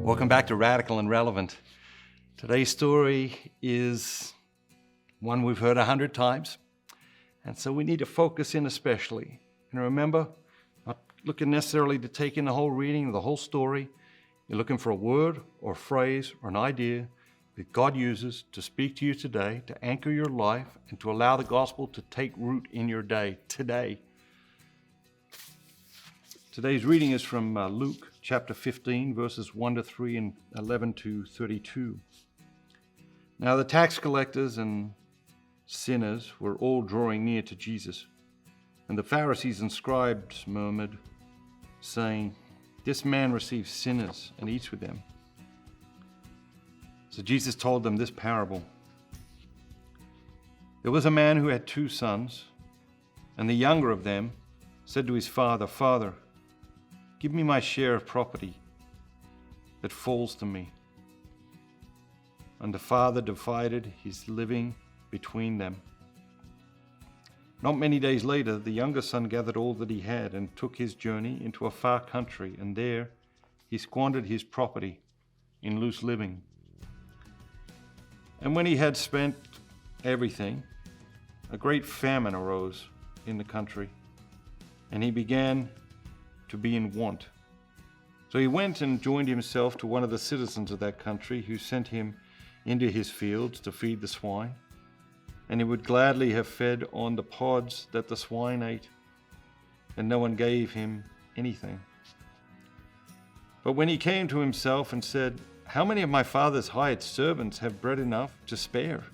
Welcome back to Radical and Relevant. Today's story is one we've heard 100 times, and so we need to focus in especially. And remember, not looking necessarily to take in the whole reading, the whole story. You're looking for a word or phrase or an idea that God uses to speak to you today, to anchor your life, and to allow the gospel to take root in your day today. Today's reading is from Luke chapter 15, verses 1 to 3 and 11 to 32. Now the tax collectors and sinners were all drawing near to Jesus, and the Pharisees and scribes murmured, saying, "This man receives sinners and eats with them." So Jesus told them this parable. There was a man who had 2 sons, and the younger of them said to his father, "Father, give me my share of property that falls to me." And the father divided his living between them. Not many days later, the younger son gathered all that he had and took his journey into a far country, and there he squandered his property in loose living. And when he had spent everything, a great famine arose in the country, and he began to be in want. So he went and joined himself to one of the citizens of that country, who sent him into his fields to feed the swine. And he would gladly have fed on the pods that the swine ate, and no one gave him anything. But when he came to himself and said, "How many of my father's hired servants have bread enough to spare?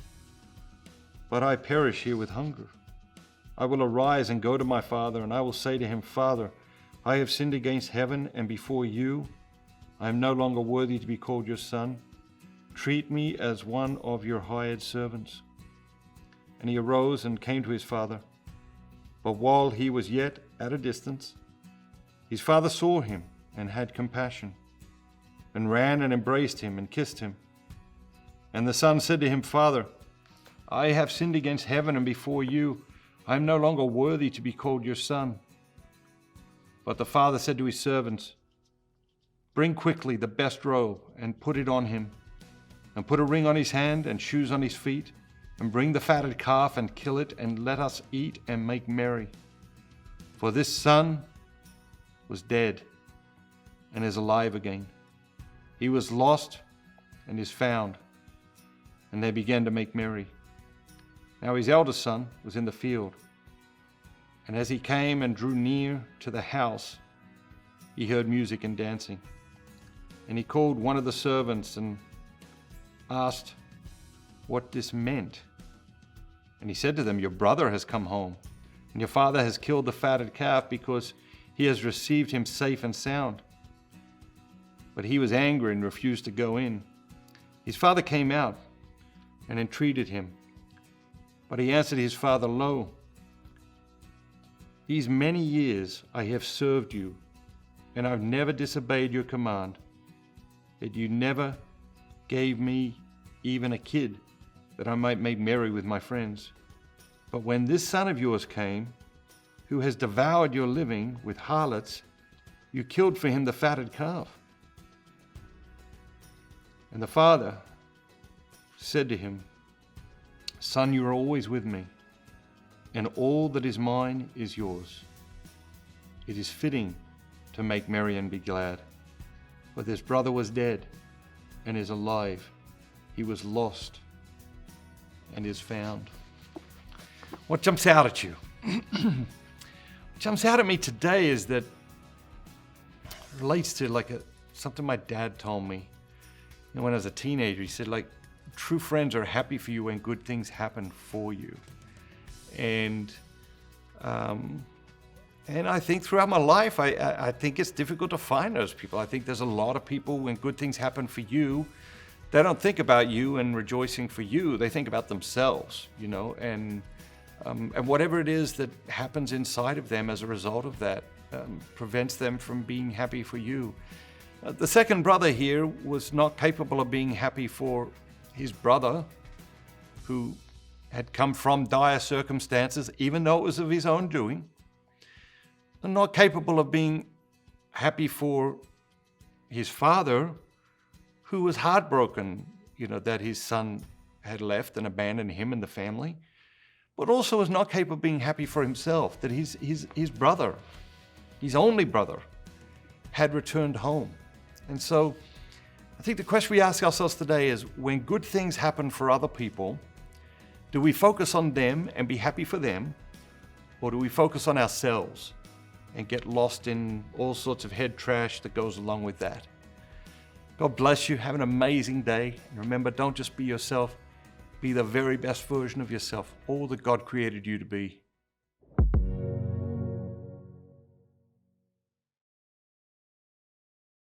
But I perish here with hunger. I will arise and go to my father, and I will say to him, 'Father, I have sinned against heaven and before you. I am no longer worthy to be called your son. Treat me as one of your hired servants.' And he arose and came to his father. But while he was yet at a distance, his father saw him and had compassion, and ran and embraced him and kissed him. And the son said to him, 'Father, I have sinned against heaven and before you. I am no longer worthy to be called your son.' But the father said to his servants, 'Bring quickly the best robe and put it on him, and put a ring on his hand and shoes on his feet, and bring the fatted calf and kill it, and let us eat and make merry. For this son was dead and is alive again. He was lost and is found.' And they began to make merry. Now his eldest son was in the field. And as he came and drew near to the house, he heard music and dancing. And he called one of the servants and asked what this meant. And he said to them, 'Your brother has come home, and your father has killed the fatted calf, because he has received him safe and sound.' But he was angry and refused to go in. His father came out and entreated him. But he answered his father, 'Lo, these many years I have served you, and I've never disobeyed your command. Yet you never gave me even a kid, that I might make merry with my friends. But when this son of yours came, who has devoured your living with harlots, you killed for him the fatted calf.' And the father said to him, 'Son, you are always with me, and all that is mine is yours. It is fitting to make merry and be glad. For this brother was dead and is alive. He was lost and is found.'" What jumps out at you? What jumps out at me today is that it relates to something my dad told me. When I was a teenager, he said, true friends are happy for you when good things happen for you. And I think throughout my life, I think it's difficult to find those people. I think there's a lot of people, when good things happen for you, they don't think about you and rejoicing for you. They think about themselves, and whatever it is that happens inside of them as a result of that prevents them from being happy for you. The second brother here was not capable of being happy for his brother, who had come from dire circumstances, even though it was of his own doing, and not capable of being happy for his father, who was heartbroken, that his son had left and abandoned him and the family, but also was not capable of being happy for himself, that his brother, his only brother, had returned home. And so I think the question we ask ourselves today is, when good things happen for other people, do we focus on them and be happy for them? Or do we focus on ourselves and get lost in all sorts of head trash that goes along with that? God bless you. Have an amazing day. And remember, don't just be yourself. Be the very best version of yourself, all that God created you to be.